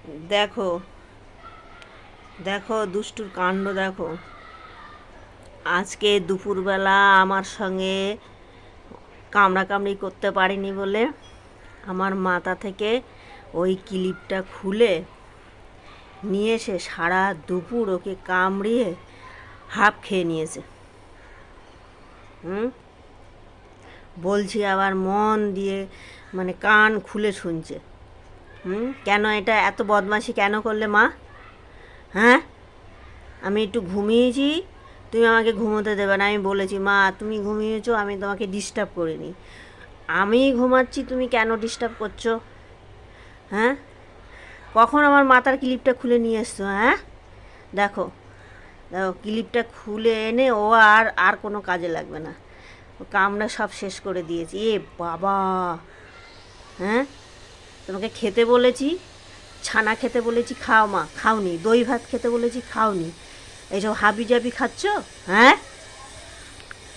দেখো দেখো দুষ্টুর কাণ্ড দেখো। আজকে দুপুরবেলা আমার সঙ্গে কামড়াকামড়ি করতে পারিনি বলে আমার মাথা থেকে ওই ক্লিপটা খুলে নিয়ে এসে সারা দুপুর ওকে কামড়িয়ে হাফ খেয়ে নিয়েছে। হুম, বলছি আবার মন দিয়ে, মানে কান খুলে শুনছে। কেন এটা এত বদমাশি কেন করলে মা? হ্যাঁ, আমি একটু ঘুমিয়েছি, তুমি আমাকে ঘুমোতে দেবে না। আমি বলেছি মা তুমি ঘুমিয়েছো, আমি তোমাকে ডিস্টার্ব করিনি। আমি ঘুমাচ্ছি, তুমি কেন ডিস্টার্ব করছো? হ্যাঁ, কখন আমার মাথার ক্লিপটা খুলে নিয়ে এসছো? হ্যাঁ, দেখো দেখো ক্লিপটা খুলে এনে ও আর আর কোনো কাজে লাগবে না। ও কামড়া সব শেষ করে দিয়েছি। এ বাবা! হ্যাঁ, তোমাকে খেতে বলেছি, ছানা খেতে বলেছি, খাও মা, খাওনি। দই ভাত খেতে বলেছি, খাওনি। এইসব হাবি জাবি খাচ্ছ? হ্যাঁ।